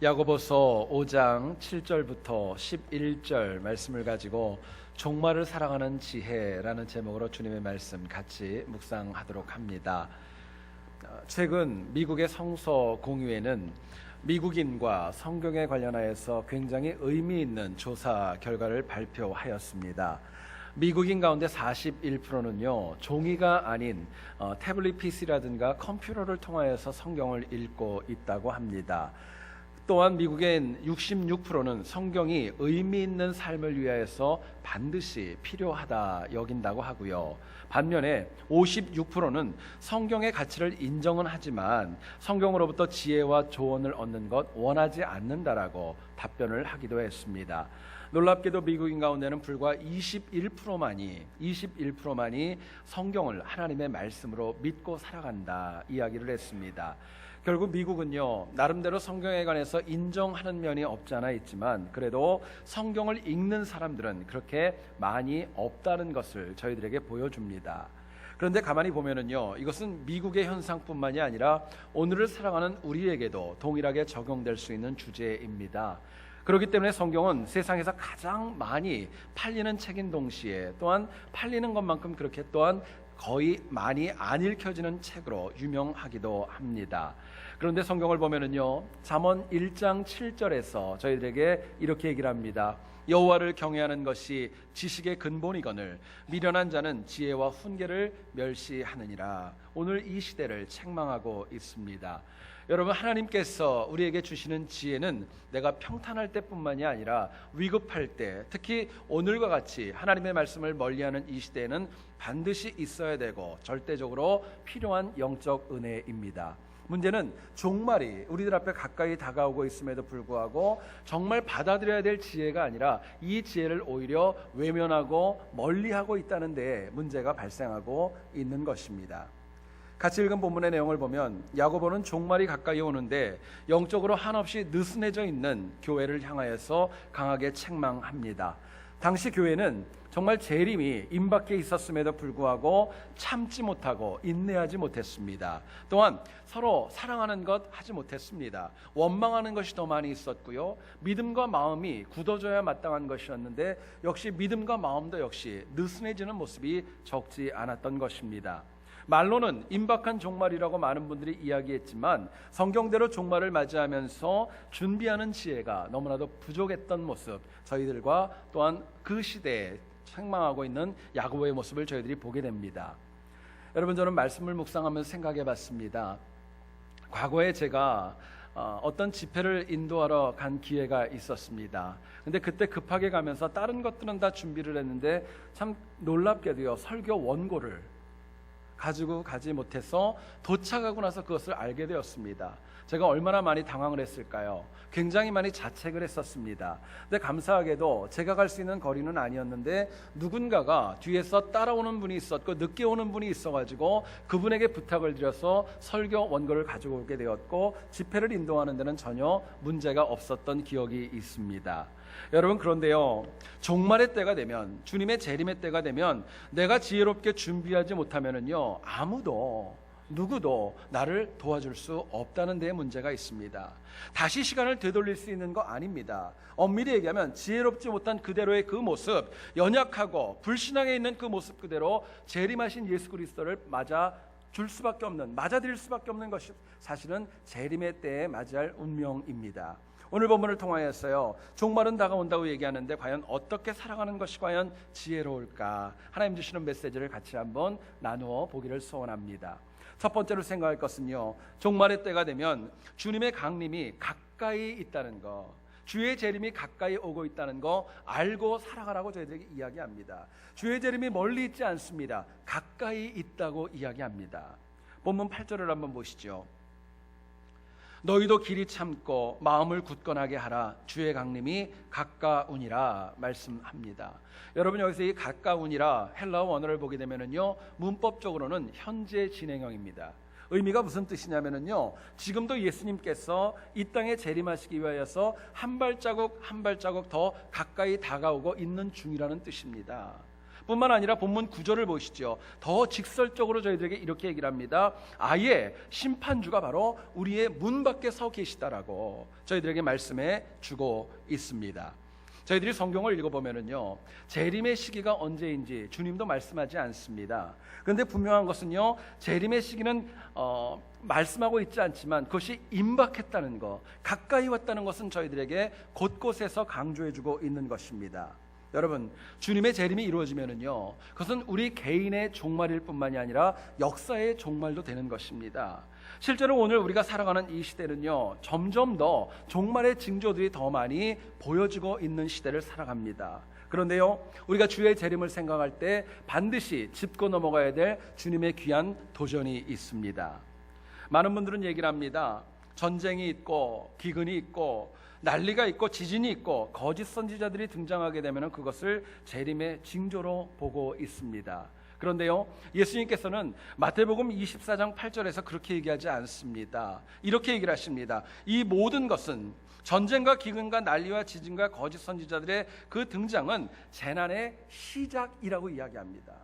야고보서 5장 7절부터 11절 말씀을 가지고 종말을 사랑하는 지혜라는 제목으로 주님의 말씀 같이 묵상하도록 합니다. 최근 미국의 성서 공유에는 미국인과 성경에 관련하여서 굉장히 의미 있는 조사 결과를 발표하였습니다. 미국인 가운데 41%는요 종이가 아닌 태블릿 PC라든가 컴퓨터를 통하여서 성경을 읽고 있다고 합니다. 또한 미국인 66%는 성경이 의미 있는 삶을 위하여서 반드시 필요하다 여긴다고 하고요. 반면에 56%는 성경의 가치를 인정은 하지만 성경으로부터 지혜와 조언을 얻는 것 원하지 않는다라고 답변을 하기도 했습니다. 놀랍게도 미국인 가운데는 불과 21%만이 성경을 하나님의 말씀으로 믿고 살아간다 이야기를 했습니다. 결국 미국은요 나름대로 성경에 관해서 인정하는 면이 없지 않아 있지만 그래도 성경을 읽는 사람들은 그렇게 많이 없다는 것을 저희들에게 보여줍니다. 그런데 가만히 보면은요 이것은 미국의 현상뿐만이 아니라 오늘을 살아가는 우리에게도 동일하게 적용될 수 있는 주제입니다. 그렇기 때문에 성경은 세상에서 가장 많이 팔리는 책인 동시에 또한 팔리는 것만큼 그렇게 또한 거의 많이 안 읽혀지는 책으로 유명하기도 합니다. 그런데 성경을 보면은요 잠언 1장 7절에서 저희들에게 이렇게 얘기를 합니다. 여호와를 경외하는 것이 지식의 근본이거늘 미련한 자는 지혜와 훈계를 멸시하느니라. 오늘 이 시대를 책망하고 있습니다. 여러분, 하나님께서 우리에게 주시는 지혜는 내가 평탄할 때뿐만이 아니라 위급할 때, 특히 오늘과 같이 하나님의 말씀을 멀리하는 이 시대에는 반드시 있어야 되고 절대적으로 필요한 영적 은혜입니다. 문제는 종말이 우리들 앞에 가까이 다가오고 있음에도 불구하고 정말 받아들여야 될 지혜가 아니라 이 지혜를 오히려 외면하고 멀리하고 있다는 데 문제가 발생하고 있는 것입니다. 같이 읽은 본문의 내용을 보면 야고보는 종말이 가까이 오는데 영적으로 한없이 느슨해져 있는 교회를 향하여서 강하게 책망합니다. 당시 교회는 정말 재림이 임박해 있었음에도 불구하고 참지 못하고 인내하지 못했습니다. 또한 서로 사랑하는 것 하지 못했습니다. 원망하는 것이 더 많이 있었고요. 믿음과 마음이 굳어져야 마땅한 것이었는데 역시 믿음과 마음도 역시 느슨해지는 모습이 적지 않았던 것입니다. 말로는 임박한 종말이라고 많은 분들이 이야기했지만 성경대로 종말을 맞이하면서 준비하는 지혜가 너무나도 부족했던 모습, 저희들과 또한 그 시대에 책망하고 있는 야고보의 모습을 저희들이 보게 됩니다. 여러분, 저는 말씀을 묵상하면서 생각해 봤습니다. 과거에 제가 어떤 집회를 인도하러 간 기회가 있었습니다. 근데 그때 급하게 가면서 다른 것들은 다 준비를 했는데 참 놀랍게도요 설교 원고를 가지고 가지 못해서 도착하고 나서 그것을 알게 되었습니다. 제가 얼마나 많이 당황을 했을까요? 굉장히 많이 자책을 했었습니다. 근데 감사하게도 제가 갈 수 있는 거리는 아니었는데 누군가가 뒤에서 따라오는 분이 있었고 늦게 오는 분이 있어가지고 그분에게 부탁을 드려서 설교 원고를 가지고 오게 되었고 집회를 인도하는 데는 전혀 문제가 없었던 기억이 있습니다. 여러분, 그런데요 종말의 때가 되면, 주님의 재림의 때가 되면 내가 지혜롭게 준비하지 못하면은요 누구도 나를 도와줄 수 없다는 데에 문제가 있습니다. 다시 시간을 되돌릴 수 있는 거 아닙니다. 엄밀히 얘기하면 지혜롭지 못한 그대로의 그 모습, 연약하고 불신앙에 있는 그 모습 그대로 재림하신 예수 그리스도를 맞아드릴 수밖에 없는 것이 사실은 재림의 때에 맞이할 운명입니다. 오늘 본문을 통하여서요 종말은 다가온다고 얘기하는데 과연 어떻게 살아가는 것이 과연 지혜로울까, 하나님 주시는 메시지를 같이 한번 나누어 보기를 소원합니다. 첫 번째로 생각할 것은요 종말의 때가 되면 주님의 강림이 가까이 있다는 거, 주의 재림이 가까이 오고 있다는 거 알고 살아가라고 저희들에게 이야기합니다. 주의 재림이 멀리 있지 않습니다. 가까이 있다고 이야기합니다. 본문 8절을 한번 보시죠. 너희도 길이 참고 마음을 굳건하게 하라. 주의 강림이 가까우니라 말씀합니다. 여러분, 여기서 이 가까우니라 헬라어 원어를 보게 되면은요 문법적으로는 현재 진행형입니다. 의미가 무슨 뜻이냐면은요 지금도 예수님께서 이 땅에 재림하시기 위하여서 한 발자국 한 발자국 더 가까이 다가오고 있는 중이라는 뜻입니다. 뿐만 아니라 본문 9절을 보시죠. 더 직설적으로 저희들에게 이렇게 얘기를 합니다. 아예 심판주가 바로 우리의 문 밖에 서 계시다라고 저희들에게 말씀해 주고 있습니다. 저희들이 성경을 읽어보면은요, 재림의 시기가 언제인지 주님도 말씀하지 않습니다. 그런데 분명한 것은요, 재림의 시기는 말씀하고 있지 않지만 그것이 임박했다는 것, 가까이 왔다는 것은 저희들에게 곳곳에서 강조해주고 있는 것입니다. 여러분, 주님의 재림이 이루어지면은요, 그것은 우리 개인의 종말일 뿐만이 아니라 역사의 종말도 되는 것입니다. 실제로 오늘 우리가 살아가는 이 시대는요, 점점 더 종말의 징조들이 더 많이 보여지고 있는 시대를 살아갑니다. 그런데요, 우리가 주의 재림을 생각할 때 반드시 짚고 넘어가야 될 주님의 귀한 도전이 있습니다. 많은 분들은 얘기를 합니다. 전쟁이 있고 기근이 있고 난리가 있고 지진이 있고 거짓 선지자들이 등장하게 되면 그것을 재림의 징조로 보고 있습니다. 그런데요, 예수님께서는 마태복음 24장 8절에서 그렇게 얘기하지 않습니다. 이렇게 얘기를 하십니다. 이 모든 것은, 전쟁과 기근과 난리와 지진과 거짓 선지자들의 그 등장은 재난의 시작이라고 이야기합니다.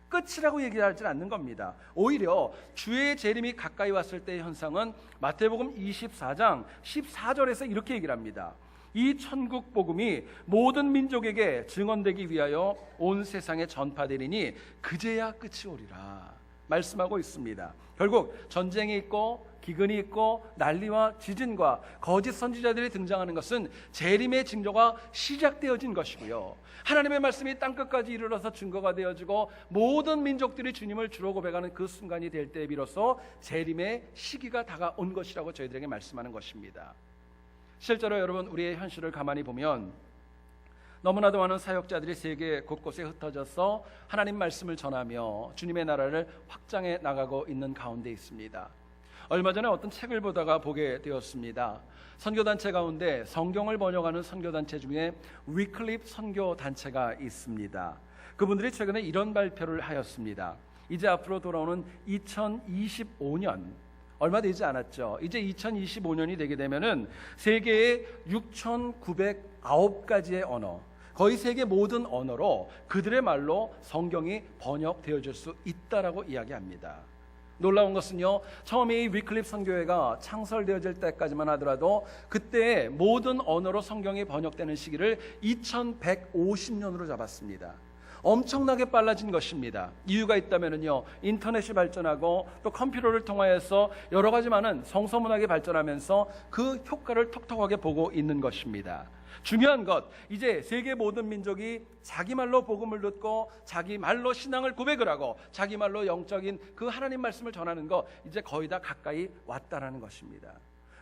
끝이라고 얘기하지 않는 겁니다. 오히려 주의 재림이 가까이 왔을 때의 현상은 마태복음 24장 14절에서 이렇게 얘기를 합니다. 이 천국 복음이 모든 민족에게 증언되기 위하여 온 세상에 전파되리니 그제야 끝이 오리라 말씀하고 있습니다. 결국 전쟁이 있고 기근이 있고 난리와 지진과 거짓 선지자들이 등장하는 것은 재림의 징조가 시작되어진 것이고요, 하나님의 말씀이 땅끝까지 이르러서 증거가 되어지고 모든 민족들이 주님을 주로 고백하는 그 순간이 될 때에 비로소 재림의 시기가 다가온 것이라고 저희들에게 말씀하는 것입니다. 실제로 여러분, 우리의 현실을 가만히 보면 너무나도 많은 사역자들이 세계 곳곳에 흩어져서 하나님 말씀을 전하며 주님의 나라를 확장해 나가고 있는 가운데 있습니다. 얼마 전에 어떤 책을 보다가 보게 되었습니다. 선교단체 가운데 성경을 번역하는 선교단체 중에 위클립 선교단체가 있습니다. 그분들이 최근에 이런 발표를 하였습니다. 이제 앞으로 돌아오는 2025년, 얼마 되지 않았죠. 이제 2025년이 되게 되면은 세계의 6,909가지의 언어, 거의 세계 모든 언어로 그들의 말로 성경이 번역되어질 수 있다라고 이야기합니다. 놀라운 것은요, 처음에 이 위클립 선교회가 창설되어질 때까지만 하더라도 그때 모든 언어로 성경이 번역되는 시기를 2150년으로 잡았습니다. 엄청나게 빨라진 것입니다. 이유가 있다면요, 인터넷이 발전하고 또 컴퓨터를 통하여서 여러 가지 많은 성서문학이 발전하면서 그 효과를 톡톡하게 보고 있는 것입니다. 중요한 것, 이제 세계 모든 민족이 자기 말로 복음을 듣고 자기 말로 신앙을 고백을 하고 자기 말로 영적인 그 하나님 말씀을 전하는 것, 이제 거의 다 가까이 왔다라는 것입니다.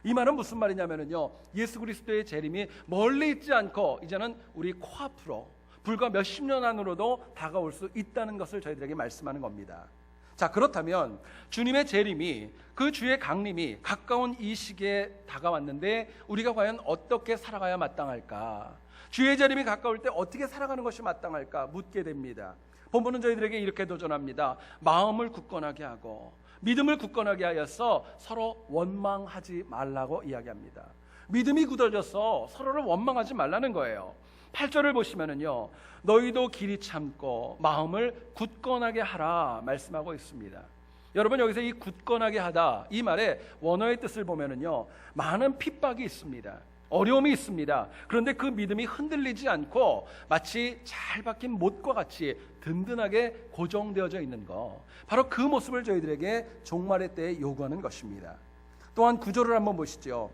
이 말은 무슨 말이냐면요, 예수 그리스도의 재림이 멀리 있지 않고 이제는 우리 코앞으로 불과 몇십 년 안으로도 다가올 수 있다는 것을 저희들에게 말씀하는 겁니다. 자, 그렇다면 주님의 재림이, 그 주의 강림이 가까운 이 시기에 다가왔는데 우리가 과연 어떻게 살아가야 마땅할까? 주의 재림이 가까울 때 어떻게 살아가는 것이 마땅할까 묻게 됩니다. 본문은 저희들에게 이렇게 도전합니다. 마음을 굳건하게 하고 믿음을 굳건하게 하여서 서로 원망하지 말라고 이야기합니다. 믿음이 굳어져서 서로를 원망하지 말라는 거예요. 8절을 보시면은요, 너희도 길이 참고 마음을 굳건하게 하라 말씀하고 있습니다. 여러분, 여기서 이 굳건하게 하다, 이 말의 원어의 뜻을 보면은요, 많은 핍박이 있습니다. 어려움이 있습니다. 그런데 그 믿음이 흔들리지 않고 마치 잘 박힌 못과 같이 든든하게 고정되어져 있는 것, 바로 그 모습을 저희들에게 종말의 때에 요구하는 것입니다. 또한 9절을 한번 보시죠.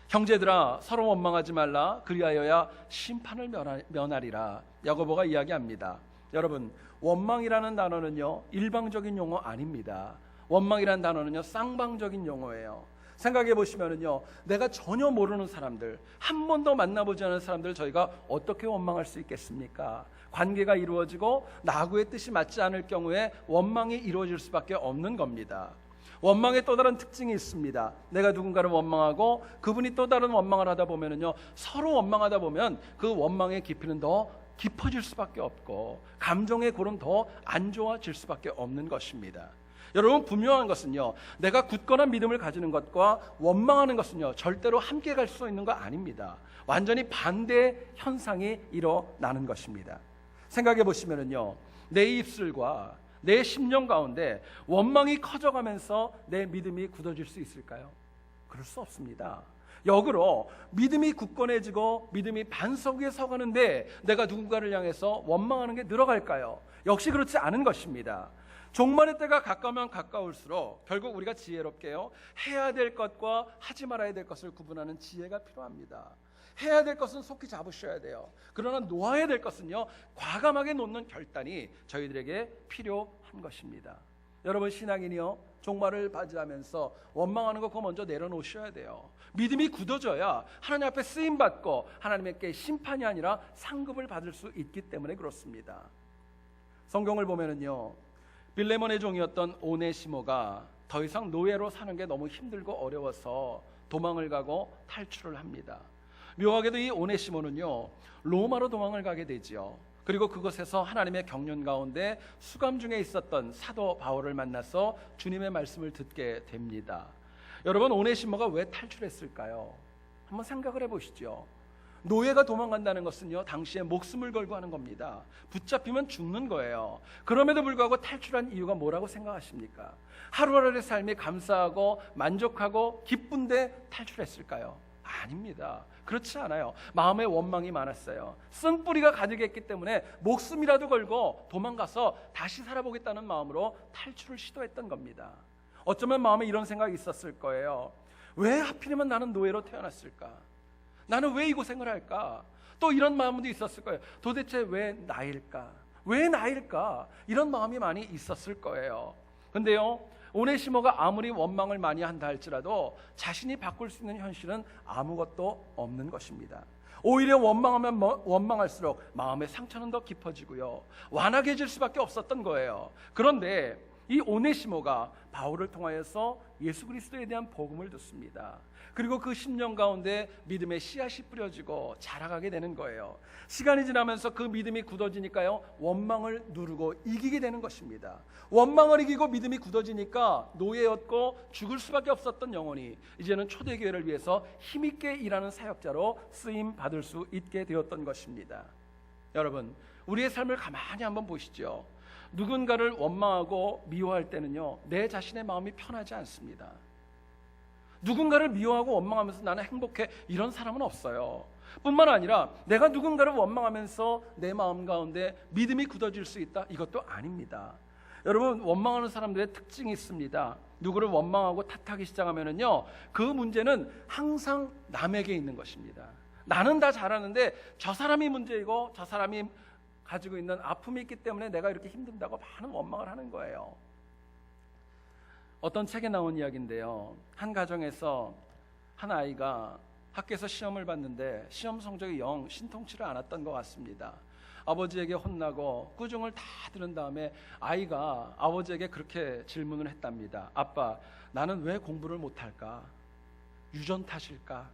형제들아, 서로 원망하지 말라. 그리하여야 심판을 면하리라. 야고보가 이야기합니다. 여러분, 원망이라는 단어는요, 일방적인 용어 아닙니다. 원망이라는 단어는요, 쌍방적인 용어예요. 생각해 보시면은요, 내가 전혀 모르는 사람들, 한 번도 만나보지 않은 사람들 저희가 어떻게 원망할 수 있겠습니까? 관계가 이루어지고 나하고의 뜻이 맞지 않을 경우에 원망이 이루어질 수밖에 없는 겁니다. 원망의 또 다른 특징이 있습니다. 내가 누군가를 원망하고 그분이 또 다른 원망을 하다 보면은요, 서로 원망하다 보면 그 원망의 깊이는 더 깊어질 수밖에 없고 감정의 골은 더 안 좋아질 수밖에 없는 것입니다. 여러분, 분명한 것은요, 내가 굳건한 믿음을 가지는 것과 원망하는 것은요, 절대로 함께 갈 수 있는 거 아닙니다. 완전히 반대 현상이 일어나는 것입니다. 생각해 보시면은요, 내 입술과 내 심령 가운데 원망이 커져가면서 내 믿음이 굳어질 수 있을까요? 그럴 수 없습니다. 역으로 믿음이 굳건해지고 믿음이 반석 위에 서가는데 내가 누군가를 향해서 원망하는 게 늘어갈까요? 역시 그렇지 않은 것입니다. 종말의 때가 가까우면 가까울수록 결국 우리가 지혜롭게요, 해야 될 것과 하지 말아야 될 것을 구분하는 지혜가 필요합니다. 해야 될 것은 속히 잡으셔야 돼요. 그러나 놓아야 될 것은요, 과감하게 놓는 결단이 저희들에게 필요한 것입니다. 여러분, 신앙인이요, 종말을 맞이하면서 원망하는 거 그거 먼저 내려놓으셔야 돼요. 믿음이 굳어져야 하나님 앞에 쓰임받고 하나님께 심판이 아니라 상급을 받을 수 있기 때문에 그렇습니다. 성경을 보면은요, 빌레몬의 종이었던 오네시모가 더 이상 노예로 사는 게 너무 힘들고 어려워서 도망을 가고 탈출을 합니다. 묘하게도 이 오네시모는요, 로마로 도망을 가게 되지요. 그리고 그곳에서 하나님의 경륜 가운데 수감 중에 있었던 사도 바울을 만나서 주님의 말씀을 듣게 됩니다. 여러분, 오네시모가 왜 탈출했을까요? 한번 생각을 해보시죠. 노예가 도망간다는 것은요, 당시에 목숨을 걸고 하는 겁니다. 붙잡히면 죽는 거예요. 그럼에도 불구하고 탈출한 이유가 뭐라고 생각하십니까? 하루하루의 삶이 감사하고 만족하고 기쁜데 탈출했을까요? 아닙니다. 그렇지 않아요. 마음에 원망이 많았어요. 쓴뿌리가 가득했기 때문에 목숨이라도 걸고 도망가서 다시 살아보겠다는 마음으로 탈출을 시도했던 겁니다. 어쩌면 마음에 이런 생각이 있었을 거예요. 왜 하필이면 나는 노예로 태어났을까? 나는 왜 이 고생을 할까? 또 이런 마음도 있었을 거예요. 도대체 왜 나일까? 왜 나일까? 이런 마음이 많이 있었을 거예요. 근데요, 오네시모가 아무리 원망을 많이 한다 할지라도 자신이 바꿀 수 있는 현실은 아무것도 없는 것입니다. 오히려 원망하면 원망할수록 마음의 상처는 더 깊어지고요, 완악해질 수밖에 없었던 거예요. 그런데 이 오네시모가 바울을 통하여서 예수 그리스도에 대한 복음을 듣습니다. 그리고 그 심령 가운데 믿음의 씨앗이 뿌려지고 자라가게 되는 거예요. 시간이 지나면서 그 믿음이 굳어지니까요, 원망을 누르고 이기게 되는 것입니다. 원망을 이기고 믿음이 굳어지니까 노예였고 죽을 수밖에 없었던 영혼이 이제는 초대교회를 위해서 힘있게 일하는 사역자로 쓰임 받을 수 있게 되었던 것입니다. 여러분, 우리의 삶을 가만히 한번 보시죠. 누군가를 원망하고 미워할 때는요, 내 자신의 마음이 편하지 않습니다. 누군가를 미워하고 원망하면서 나는 행복해, 이런 사람은 없어요. 뿐만 아니라 내가 누군가를 원망하면서 내 마음 가운데 믿음이 굳어질 수 있다, 이것도 아닙니다. 여러분, 원망하는 사람들의 특징이 있습니다. 누구를 원망하고 탓하기 시작하면은요, 그 문제는 항상 남에게 있는 것입니다. 나는 다 잘하는데 저 사람이 문제이고 저 사람이 가지고 있는 아픔이 있기 때문에 내가 이렇게 힘든다고 많은 원망을 하는 거예요. 어떤 책에 나온 이야기인데요, 한 가정에서 한 아이가 학교에서 시험을 봤는데 시험 성적이 영 신통치를 않았던 것 같습니다. 아버지에게 혼나고 꾸중을 다 들은 다음에 아이가 아버지에게 그렇게 질문을 했답니다. 아빠, 나는 왜 공부를 못할까? 유전 탓일까?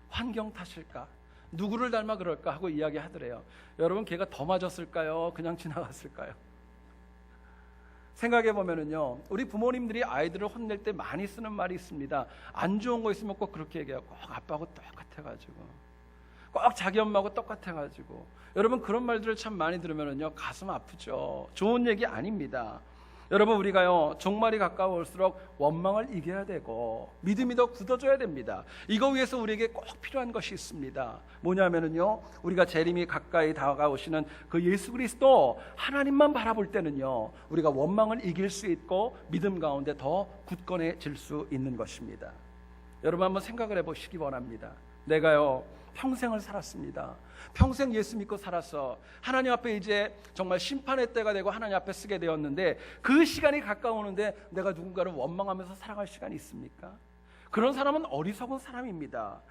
환경 탓일까? 누구를 닮아 그럴까? 하고 이야기하더래요. 여러분, 걔가 더 맞았을까요? 그냥 지나갔을까요? 생각해 보면은요, 우리 부모님들이 아이들을 혼낼 때 많이 쓰는 말이 있습니다. 안 좋은 거 있으면 꼭 그렇게 얘기해요. 꼭 아빠하고 똑같아가지고, 꼭 자기 엄마하고 똑같아가지고. 여러분, 그런 말들을 참 많이 들으면은요, 가슴 아프죠. 좋은 얘기 아닙니다. 여러분, 우리가요, 종말이 가까울수록 원망을 이겨야 되고 믿음이 더 굳어져야 됩니다. 이거 위해서 우리에게 꼭 필요한 것이 있습니다. 뭐냐면은요, 우리가 재림이 가까이 다가오시는 그 예수 그리스도 하나님만 바라볼 때는요, 우리가 원망을 이길 수 있고 믿음 가운데 더 굳건해질 수 있는 것입니다. 여러분, 한번 생각을 해보시기 원합니다. 내가요, 평생을 살았습니다. 평생 예수 믿고 살아서 하나님 앞에 이제 정말 심판의 때가 되고 하나님 앞에 서게 되었는데, 그 시간이 가까우는데 내가 누군가를 원망하면서 살아갈 시간이 있습니까? 그런 사람은 어리석은 사람입니다.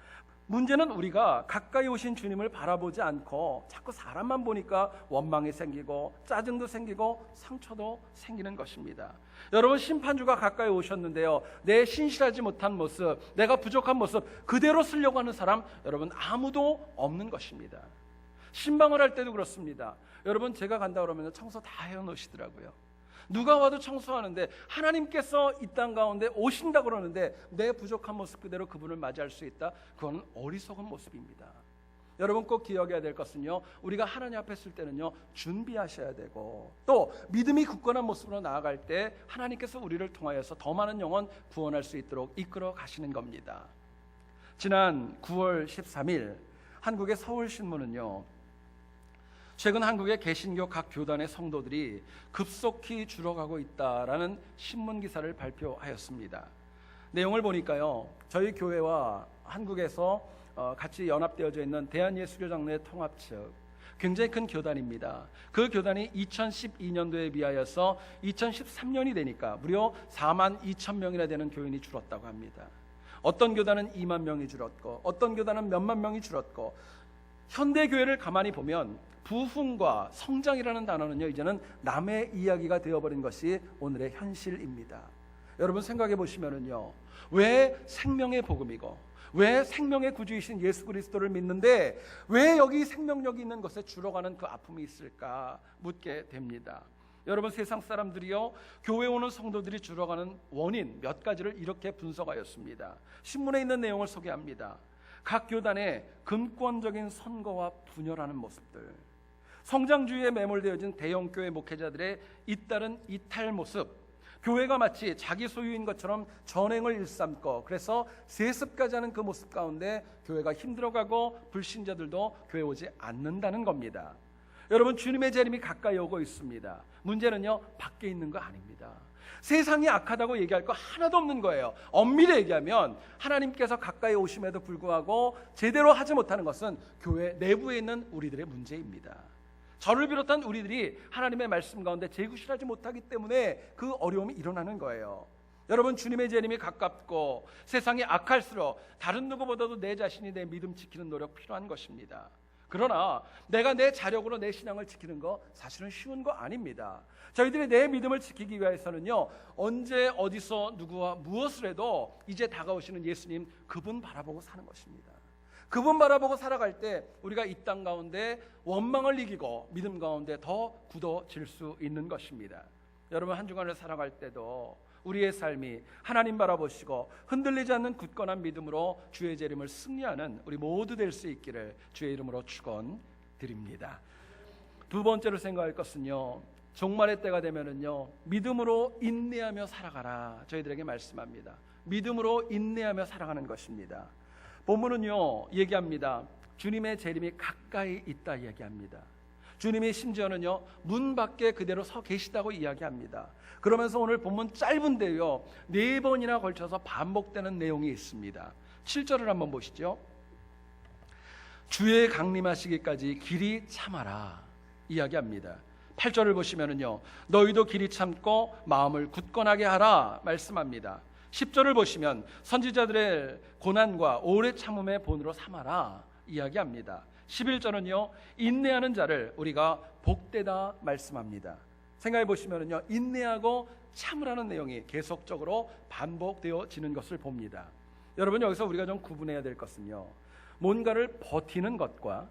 문제는 우리가 가까이 오신 주님을 바라보지 않고 자꾸 사람만 보니까 원망이 생기고 짜증도 생기고 상처도 생기는 것입니다. 여러분, 심판주가 가까이 오셨는데요, 내 신실하지 못한 모습, 내가 부족한 모습 그대로 쓰려고 하는 사람, 여러분, 아무도 없는 것입니다. 신방을 할 때도 그렇습니다. 여러분, 제가 간다 그러면 청소 다 해놓으시더라고요. 누가 와도 청소하는데 하나님께서 이 땅 가운데 오신다 그러는데 내 부족한 모습 그대로 그분을 맞이할 수 있다? 그건 어리석은 모습입니다. 여러분 꼭 기억해야 될 것은요, 우리가 하나님 앞에 있을 때는요 준비하셔야 되고, 또 믿음이 굳건한 모습으로 나아갈 때 하나님께서 우리를 통하여서 더 많은 영혼 구원할 수 있도록 이끌어 가시는 겁니다. 지난 9월 13일 한국의 서울신문은요, 최근 한국의 개신교 각 교단의 성도들이 급속히 줄어가고 있다라는 신문 기사를 발표하였습니다. 내용을 보니까요, 저희 교회와 한국에서 같이 연합되어져 있는 대한예수교장로회 통합 측, 굉장히 큰 교단입니다. 그 교단이 2012년도에 비하여서 2013년이 되니까 무려 4만 2천 명이나 되는 교인이 줄었다고 합니다. 어떤 교단은 2만 명이 줄었고, 어떤 교단은 몇만 명이 줄었고, 현대교회를 가만히 보면 부흥과 성장이라는 단어는요, 이제는 남의 이야기가 되어버린 것이 오늘의 현실입니다. 여러분 생각해 보시면은요, 왜 생명의 복음이고, 왜 생명의 구주이신 예수 그리스도를 믿는데 왜 여기 생명력이 있는 것에 줄어가는 그 아픔이 있을까 묻게 됩니다. 여러분, 세상 사람들이요, 교회 오는 성도들이 줄어가는 원인 몇 가지를 이렇게 분석하였습니다. 신문에 있는 내용을 소개합니다. 각 교단의 금권적인 선거와 분열하는 모습들, 성장주의에 매몰되어진 대형교회 목회자들의 잇따른 이탈 모습, 교회가 마치 자기 소유인 것처럼 전행을 일삼고 그래서 세습까지 하는 그 모습 가운데 교회가 힘들어가고 불신자들도 교회 오지 않는다는 겁니다. 여러분, 주님의 재림이 가까이 오고 있습니다. 문제는요, 밖에 있는 거 아닙니다. 세상이 악하다고 얘기할 거 하나도 없는 거예요. 엄밀히 얘기하면 하나님께서 가까이 오심에도 불구하고 제대로 하지 못하는 것은 교회 내부에 있는 우리들의 문제입니다. 저를 비롯한 우리들이 하나님의 말씀 가운데 재구실하지 못하기 때문에 그 어려움이 일어나는 거예요. 여러분, 주님의 재림이 가깝고 세상이 악할수록 다른 누구보다도 내 자신이 내 믿음 지키는 노력 필요한 것입니다. 그러나 내가 내 자력으로 내 신앙을 지키는 거 사실은 쉬운 거 아닙니다. 저희들이 내 믿음을 지키기 위해서는요, 언제 어디서 누구와 무엇을 해도 이제 다가오시는 예수님, 그분 바라보고 사는 것입니다. 그분 바라보고 살아갈 때 우리가 이 땅 가운데 원망을 이기고 믿음 가운데 더 굳어질 수 있는 것입니다. 여러분, 한 주간을 살아갈 때도 우리의 삶이 하나님 바라보시고 흔들리지 않는 굳건한 믿음으로 주의 재림을 승리하는 우리 모두 될 수 있기를 주의 이름으로 축원드립니다. 두 번째로 생각할 것은요, 종말의 때가 되면은요, 믿음으로 인내하며 살아가라 저희들에게 말씀합니다. 믿음으로 인내하며 살아가는 것입니다. 본문은요, 얘기합니다. 주님의 재림이 가까이 있다 얘기합니다. 주님이 심지어는요, 문 밖에 그대로 서 계시다고 이야기합니다. 그러면서 오늘 본문 짧은데요, 4번이나 걸쳐서 반복되는 내용이 있습니다. 7절을 한번 보시죠. 주의 강림하시기까지 길이 참아라 이야기합니다. 8절을 보시면은요, 너희도 길이 참고 마음을 굳건하게 하라 말씀합니다. 10절을 보시면 선지자들의 고난과 오래 참음의 본으로 삼아라 이야기합니다. 11절은요, 인내하는 자를 우리가 복되다 말씀합니다. 생각해 보시면은요, 인내하고 참으라는 내용이 계속적으로 반복되어지는 것을 봅니다. 여러분, 여기서 우리가 좀 구분해야 될 것은요, 뭔가를 버티는 것과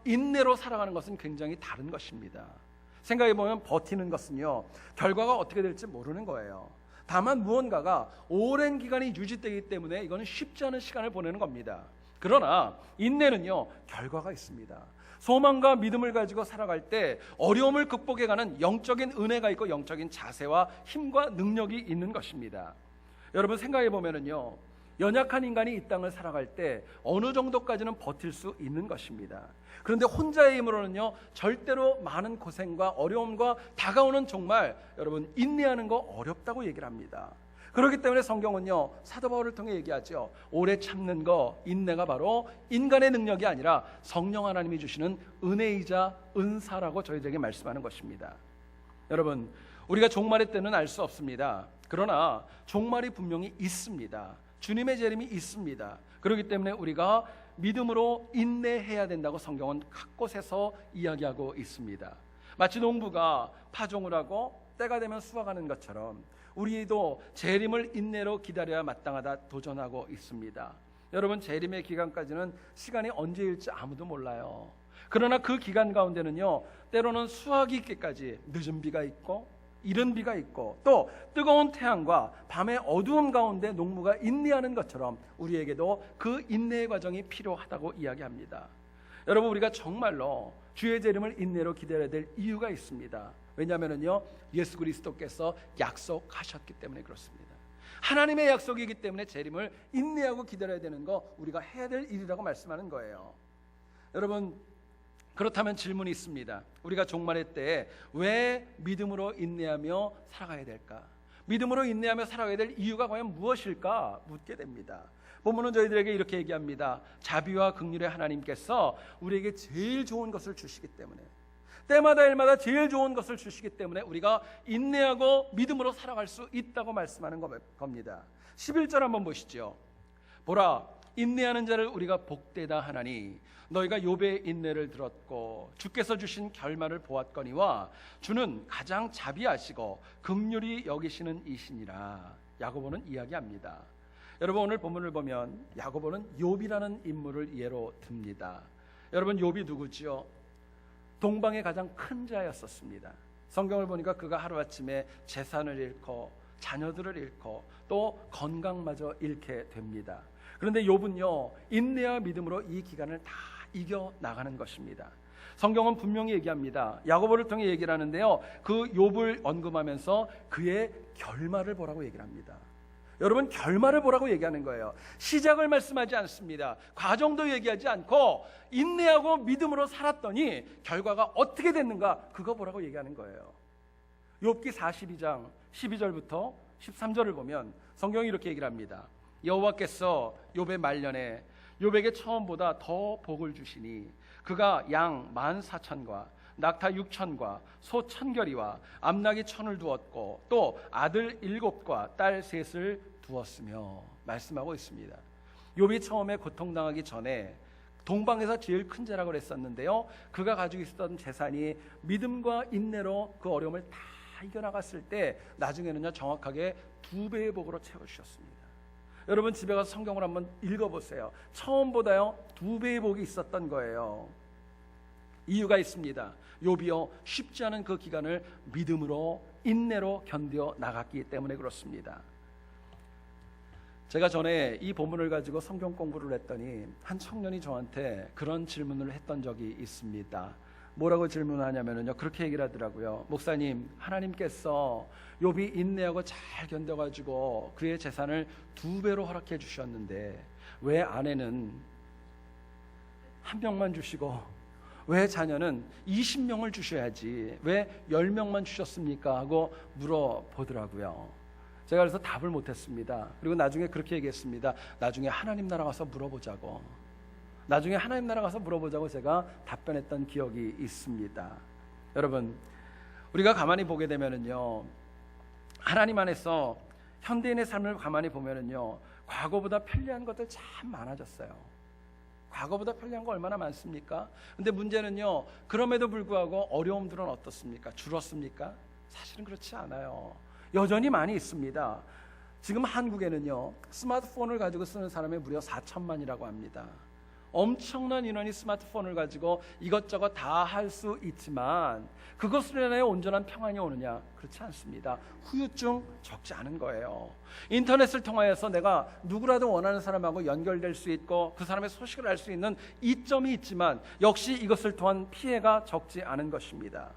인내로 살아가는 것은 굉장히 다른 것입니다. 생각해 보면 버티는 것은요, 결과가 어떻게 될지 모르는 거예요. 다만 무언가가 오랜 기간이 유지되기 때문에 이거는 쉽지 않은 시간을 보내는 겁니다. 그러나 인내는요, 결과가 있습니다. 소망과 믿음을 가지고 살아갈 때 어려움을 극복해가는 영적인 은혜가 있고 영적인 자세와 힘과 능력이 있는 것입니다. 여러분, 생각해 보면은요, 연약한 인간이 이 땅을 살아갈 때 어느 정도까지는 버틸 수 있는 것입니다. 그런데 혼자의 힘으로는요, 절대로 많은 고생과 어려움과 다가오는 종말, 여러분, 인내하는 거 어렵다고 얘기를 합니다. 그렇기 때문에 성경은요, 사도 바울을 통해 얘기하죠. 오래 참는 거, 인내가 바로 인간의 능력이 아니라 성령 하나님이 주시는 은혜이자 은사라고 저희들에게 말씀하는 것입니다. 여러분, 우리가 종말의 때는 알 수 없습니다. 그러나 종말이 분명히 있습니다. 주님의 재림이 있습니다. 그렇기 때문에 우리가 믿음으로 인내해야 된다고 성경은 각 곳에서 이야기하고 있습니다. 마치 농부가 파종을 하고 때가 되면 수확하는 것처럼 우리도 재림을 인내로 기다려야 마땅하다 도전하고 있습니다. 여러분, 재림의 기간까지는 시간이 언제일지 아무도 몰라요. 그러나 그 기간 가운데는요, 때로는 수확이 있기까지 늦은 비가 있고 이른 비가 있고 또 뜨거운 태양과 밤의 어두움 가운데 농부가 인내하는 것처럼 우리에게도 그 인내의 과정이 필요하다고 이야기합니다. 여러분, 우리가 정말로 주의 재림을 인내로 기다려야 될 이유가 있습니다. 왜냐하면요, 예수 그리스도께서 약속하셨기 때문에 그렇습니다. 하나님의 약속이기 때문에 재림을 인내하고 기다려야 되는 거 우리가 해야 될 일이라고 말씀하는 거예요. 여러분, 그렇다면 질문이 있습니다. 우리가 종말의 때에 왜 믿음으로 인내하며 살아가야 될까? 믿음으로 인내하며 살아가야 될 이유가 과연 무엇일까? 묻게 됩니다. 본문은 저희들에게 이렇게 얘기합니다. 자비와 긍휼의 하나님께서 우리에게 제일 좋은 것을 주시기 때문에, 때마다 일마다 제일 좋은 것을 주시기 때문에 우리가 인내하고 믿음으로 살아갈 수 있다고 말씀하는 겁니다. 11절 한번 보시죠. 보라, 인내하는 자를 우리가 복되다 하나니 너희가 욥의 인내를 들었고 주께서 주신 결말을 보았거니와 주는 가장 자비하시고 긍휼히 여기시는 이시니라. 야고보는 이야기합니다. 여러분, 오늘 본문을 보면 야고보는 욥이라는 인물을 예로 듭니다. 여러분, 욥이 누구지요? 동방의 가장 큰 자였었습니다. 성경을 보니까 그가 하루아침에 재산을 잃고 자녀들을 잃고 또 건강마저 잃게 됩니다. 그런데 욥은요, 인내와 믿음으로 이 기간을 다 이겨나가는 것입니다. 성경은 분명히 얘기합니다. 야고보를 통해 얘기를 하는데요, 그 욥을 언급하면서 그의 결말을 보라고 얘기를 합니다. 여러분, 결말을 보라고 얘기하는 거예요. 시작을 말씀하지 않습니다. 과정도 얘기하지 않고 인내하고 믿음으로 살았더니 결과가 어떻게 됐는가, 그거 보라고 얘기하는 거예요. 욥기 42장 12절부터 13절을 보면 성경이 이렇게 얘기를 합니다. 여호와께서 욥의 말년에 욥에게 처음보다 더 복을 주시니 그가 양 14,000과 낙타 6,000과 소 1,000결이와 암나귀 1,000을 두었고 또 아들 7과 딸 3을 두었으며 말씀하고 있습니다. 욥이 처음에 고통당하기 전에 동방에서 제일 큰 자라고 그랬었는데요, 그가 가지고 있었던 재산이 믿음과 인내로 그 어려움을 다 이겨나갔을 때 나중에는요, 정확하게 2배의 복으로 채워주셨습니다. 여러분, 집에 가서 성경을 한번 읽어보세요. 처음보다요 2배의 복이 있었던 거예요. 이유가 있습니다. 욥이요, 쉽지 않은 그 기간을 믿음으로 인내로 견뎌 나갔기 때문에 그렇습니다. 제가 전에 이 본문을 가지고 성경 공부를 했더니 한 청년이 저한테 그런 질문을 했던 적이 있습니다. 뭐라고 질문하냐면요, 그렇게 얘기를 하더라고요. 목사님, 하나님께서 욥이 인내하고 잘 견뎌가지고 그의 재산을 2배로 허락해 주셨는데 왜 아내는 1명만 주시고 왜 자녀는 20명을 주셔야지 왜 10명만 주셨습니까? 하고 물어보더라고요. 제가 그래서 답을 못했습니다. 그리고 나중에 그렇게 얘기했습니다. 나중에 하나님 나라 가서 물어보자고. 나중에 하나님 나라 가서 물어보자고 제가 답변했던 기억이 있습니다. 여러분, 우리가 가만히 보게 되면은요, 하나님 안에서 현대인의 삶을 가만히 보면은요, 과거보다 편리한 것들 참 많아졌어요. 과거보다 편리한 거 얼마나 많습니까? 근데 문제는요, 그럼에도 불구하고 어려움들은 어떻습니까? 줄었습니까? 사실은 그렇지 않아요. 여전히 많이 있습니다. 지금 한국에는요, 스마트폰을 가지고 쓰는 사람이 무려 4천만이라고 합니다. 엄청난 인원이 스마트폰을 가지고 이것저것 다 할 수 있지만 그것으로 인하여 온전한 평안이 오느냐? 그렇지 않습니다. 후유증 적지 않은 거예요. 인터넷을 통하여서 내가 누구라도 원하는 사람하고 연결될 수 있고 그 사람의 소식을 알 수 있는 이점이 있지만 역시 이것을 통한 피해가 적지 않은 것입니다.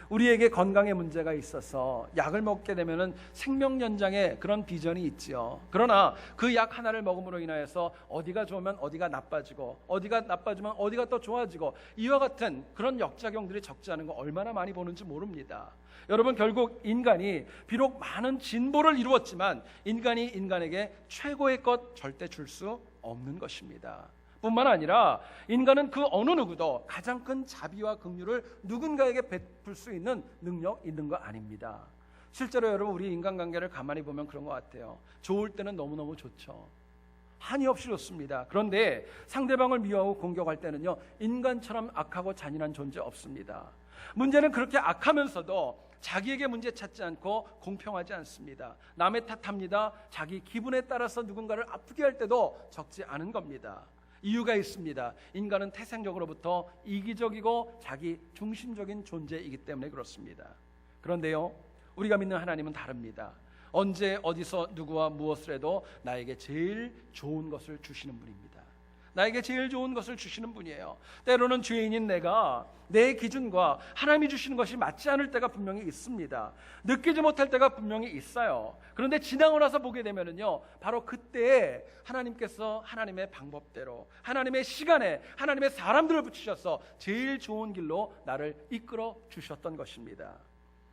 우리에게 건강에 문제가 있어서 약을 먹게 되면은 생명 연장의 그런 비전이 있지요. 그러나 그 약 하나를 먹음으로 인하여서 어디가 좋으면 어디가 나빠지고 어디가 나빠지면 어디가 또 좋아지고 이와 같은 그런 역작용들이 적지 않은 거 얼마나 많이 보는지 모릅니다. 여러분, 결국 인간이 비록 많은 진보를 이루었지만 인간이 인간에게 최고의 것 절대 줄 수 없는 것입니다. 뿐만 아니라 인간은 그 어느 누구도 가장 큰 자비와 긍휼을 누군가에게 베풀 수 있는 능력 있는 거 아닙니다. 실제로 여러분, 우리 인간관계를 가만히 보면 그런 것 같아요. 좋을 때는 너무너무 좋죠. 한이 없이 좋습니다. 그런데 상대방을 미워하고 공격할 때는요, 인간처럼 악하고 잔인한 존재 없습니다. 문제는 그렇게 악하면서도 자기에게 문제 찾지 않고 공평하지 않습니다. 남의 탓합니다. 자기 기분에 따라서 누군가를 아프게 할 때도 적지 않은 겁니다. 이유가 있습니다. 인간은 태생적으로부터 이기적이고 자기 중심적인 존재이기 때문에 그렇습니다. 그런데요, 우리가 믿는 하나님은 다릅니다. 언제 어디서 누구와 무엇을 해도 나에게 제일 좋은 것을 주시는 분입니다. 나에게 제일 좋은 것을 주시는 분이에요. 때로는 죄인인 내가 내 기준과 하나님이 주시는 것이 맞지 않을 때가 분명히 있습니다. 느끼지 못할 때가 분명히 있어요. 그런데 지나고 나서 보게 되면은요, 바로 그때에 하나님께서 하나님의 방법대로, 하나님의 시간에, 하나님의 사람들을 붙이셔서 제일 좋은 길로 나를 이끌어 주셨던 것입니다.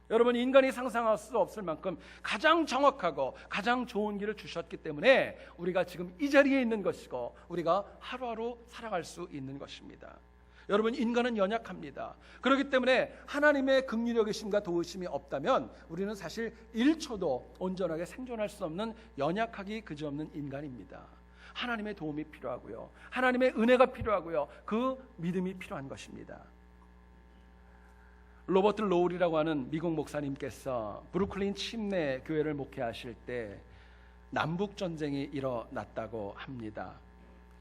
여러분, 인간이 상상할 수 없을 만큼 가장 정확하고 가장 좋은 길을 주셨기 때문에 우리가 지금 이 자리에 있는 것이고 우리가 하루하루 살아갈 수 있는 것입니다. 여러분, 인간은 연약합니다. 그렇기 때문에 하나님의 긍휼히 여기심과 도우심이 없다면 우리는 사실 1초도 온전하게 생존할 수 없는 연약하기 그지없는 인간입니다. 하나님의 도움이 필요하고요, 하나님의 은혜가 필요하고요, 그 믿음이 필요한 것입니다. 로버트 로울이라고 하는 미국 목사님께서 브루클린 침례 교회를 목회하실 때 남북 전쟁이 일어났다고 합니다.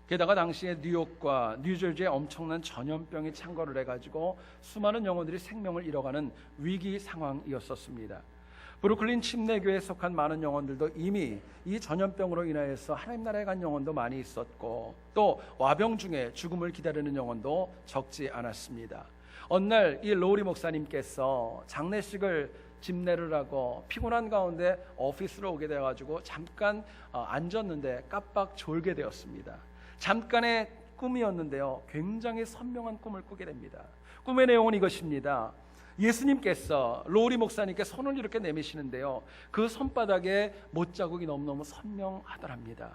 게다가 당시에 뉴욕과 뉴저지에 엄청난 전염병이 창궐을 해가지고 수많은 영혼들이 생명을 잃어가는 위기 상황이었었습니다. 브루클린 침례교회에 속한 많은 영혼들도 이미 이 전염병으로 인하여서 하나님 나라에 간 영혼도 많이 있었고, 또 와병 중에 죽음을 기다리는 영혼도 적지 않았습니다. 어느 날 이 로우리 목사님께서 장례식을 집례를 하고 피곤한 가운데 오피스로 오게 되어가지고 잠깐 앉았는데 깜빡 졸게 되었습니다. 잠깐의 꿈이었는데요, 굉장히 선명한 꿈을 꾸게 됩니다. 꿈의 내용은 이것입니다. 예수님께서 로우리 목사님께 손을 이렇게 내미시는데요, 그 손바닥에 못자국이 너무너무 선명하더랍니다.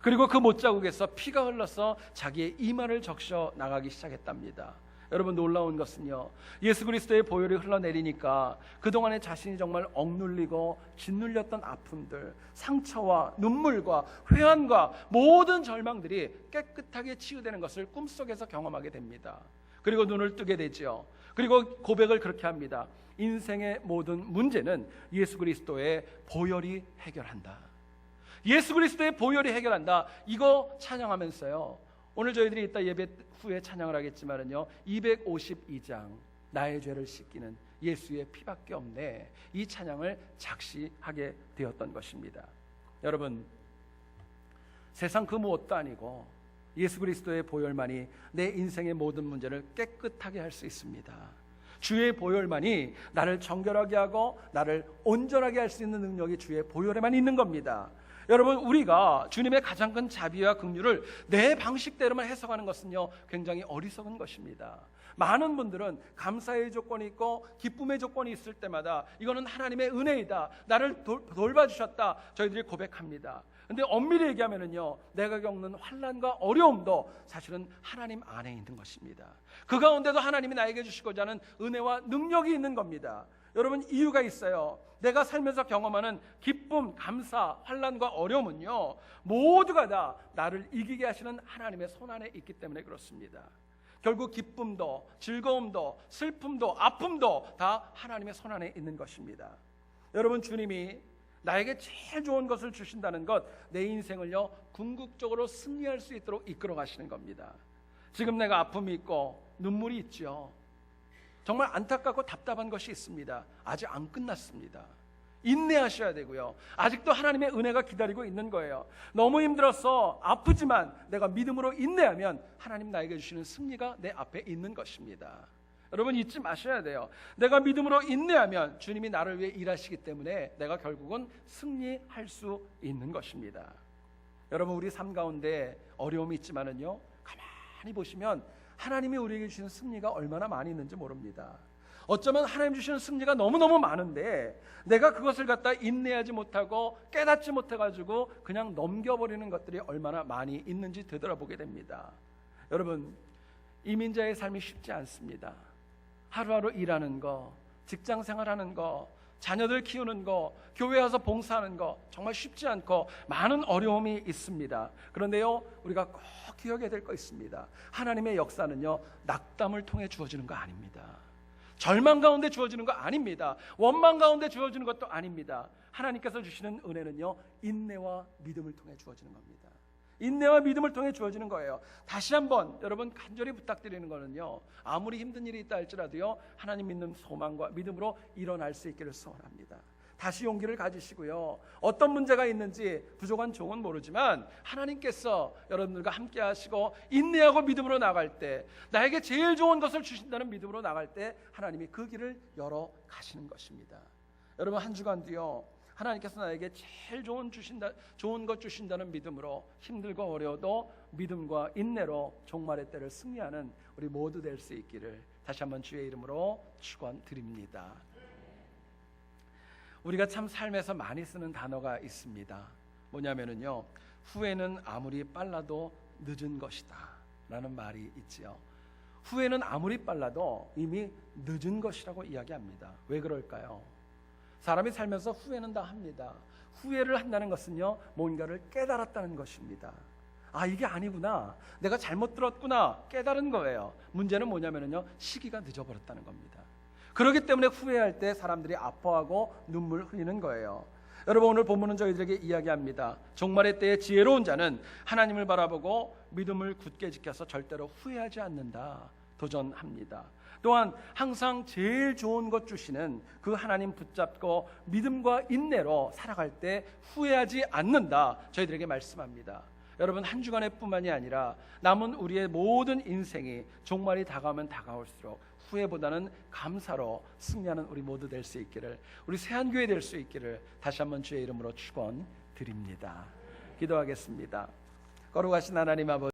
그리고 그 못자국에서 피가 흘러서 자기의 이마를 적셔 나가기 시작했답니다. 여러분, 놀라운 것은요, 예수 그리스도의 보혈이 흘러내리니까 그동안에 자신이 정말 억눌리고 짓눌렸던 아픔들, 상처와 눈물과 회한과 모든 절망들이 깨끗하게 치유되는 것을 꿈속에서 경험하게 됩니다. 그리고 눈을 뜨게 되죠. 그리고 고백을 그렇게 합니다. 인생의 모든 문제는 예수 그리스도의 보혈이 해결한다. 예수 그리스도의 보혈이 해결한다. 이거 찬양하면서요, 오늘 저희들이 이따 예배 후에 찬양을 하겠지만은요, 252장 나의 죄를 씻기는 예수의 피밖에 없네, 이 찬양을 작시하게 되었던 것입니다. 여러분, 세상 그 무엇도 아니고 예수 그리스도의 보혈만이 내 인생의 모든 문제를 깨끗하게 할 수 있습니다. 주의 보혈만이 나를 정결하게 하고 나를 온전하게 할 수 있는 능력이 주의 보혈에만 있는 겁니다. 여러분, 우리가 주님의 가장 큰 자비와 긍휼을 내 방식대로만 해석하는 것은요, 굉장히 어리석은 것입니다. 많은 분들은 감사의 조건이 있고 기쁨의 조건이 있을 때마다 이거는 하나님의 은혜이다, 나를 돌봐주셨다, 저희들이 고백합니다. 근데 엄밀히 얘기하면은요, 내가 겪는 환난과 어려움도 사실은 하나님 안에 있는 것입니다. 그 가운데도 하나님이 나에게 주시고자 하는 은혜와 능력이 있는 겁니다. 여러분, 이유가 있어요. 내가 살면서 경험하는 기쁨, 감사, 환난과 어려움은요, 모두가 다 나를 이기게 하시는 하나님의 손안에 있기 때문에 그렇습니다. 결국 기쁨도 즐거움도 슬픔도 아픔도 다 하나님의 손안에 있는 것입니다. 여러분, 주님이 나에게 제일 좋은 것을 주신다는 것, 내 인생을요, 궁극적으로 승리할 수 있도록 이끌어 가시는 겁니다. 지금 내가 아픔이 있고 눈물이 있죠. 정말 안타깝고 답답한 것이 있습니다. 아직 안 끝났습니다. 인내하셔야 되고요, 아직도 하나님의 은혜가 기다리고 있는 거예요. 너무 힘들어서 아프지만 내가 믿음으로 인내하면 하나님 나에게 주시는 승리가 내 앞에 있는 것입니다. 여러분, 잊지 마셔야 돼요. 내가 믿음으로 인내하면 주님이 나를 위해 일하시기 때문에 내가 결국은 승리할 수 있는 것입니다. 여러분, 우리 삶 가운데 어려움이 있지만은요, 가만히 보시면 하나님이 우리에게 주시는 승리가 얼마나 많이 있는지 모릅니다. 어쩌면 하나님 주시는 승리가 너무너무 많은데 내가 그것을 갖다 인내하지 못하고 깨닫지 못해가지고 그냥 넘겨버리는 것들이 얼마나 많이 있는지 되돌아보게 됩니다. 여러분, 이민자의 삶이 쉽지 않습니다. 하루하루 일하는 거, 직장 생활하는 거, 자녀들 키우는 거, 교회 와서 봉사하는 거 정말 쉽지 않고 많은 어려움이 있습니다. 그런데요, 우리가 꼭 기억해야 될 거 있습니다. 하나님의 역사는요, 낙담을 통해 주어지는 거 아닙니다. 절망 가운데 주어지는 거 아닙니다. 원망 가운데 주어지는 것도 아닙니다. 하나님께서 주시는 은혜는요, 인내와 믿음을 통해 주어지는 겁니다. 인내와 믿음을 통해 주어지는 거예요. 다시 한번 여러분 간절히 부탁드리는 거는요, 아무리 힘든 일이 있다 할지라도요, 하나님 믿는 소망과 믿음으로 일어날 수 있기를 소원합니다. 다시 용기를 가지시고요, 어떤 문제가 있는지 부족한 종은 모르지만 하나님께서 여러분들과 함께 하시고 인내하고 믿음으로 나갈 때, 나에게 제일 좋은 것을 주신다는 믿음으로 나갈 때 하나님이 그 길을 열어 가시는 것입니다. 여러분 한 주간도요, 하나님께서 나에게 제일 좋은 것 주신다는 믿음으로 힘들고 어려워도 믿음과 인내로 종말의 때를 승리하는 우리 모두 될 수 있기를 다시 한번 주의 이름으로 축원드립니다. 우리가 참 삶에서 많이 쓰는 단어가 있습니다. 뭐냐면요, 후회는 아무리 빨라도 늦은 것이다 라는 말이 있지요. 후회는 아무리 빨라도 이미 늦은 것이라고 이야기합니다. 왜 그럴까요? 사람이 살면서 후회는 다 합니다. 후회를 한다는 것은요, 뭔가를 깨달았다는 것입니다. 아, 이게 아니구나, 내가 잘못 들었구나 깨달은 거예요. 문제는 뭐냐면요, 시기가 늦어버렸다는 겁니다. 그렇기 때문에 후회할 때 사람들이 아파하고 눈물 흘리는 거예요. 여러분 오늘 본문은 저희들에게 이야기합니다. 종말의 때에 지혜로운 자는 하나님을 바라보고 믿음을 굳게 지켜서 절대로 후회하지 않는다 도전합니다. 또한 항상 제일 좋은 것 주시는 그 하나님 붙잡고 믿음과 인내로 살아갈 때 후회하지 않는다 저희들에게 말씀합니다. 여러분 한 주간의 뿐만이 아니라 남은 우리의 모든 인생이 종말이 다가오면 다가올수록 후회보다는 감사로 승리하는 우리 모두 될 수 있기를, 우리 새한교회 될 수 있기를 다시 한번 주의 이름으로 축원드립니다. 기도하겠습니다. 거룩하신 하나님 아버지,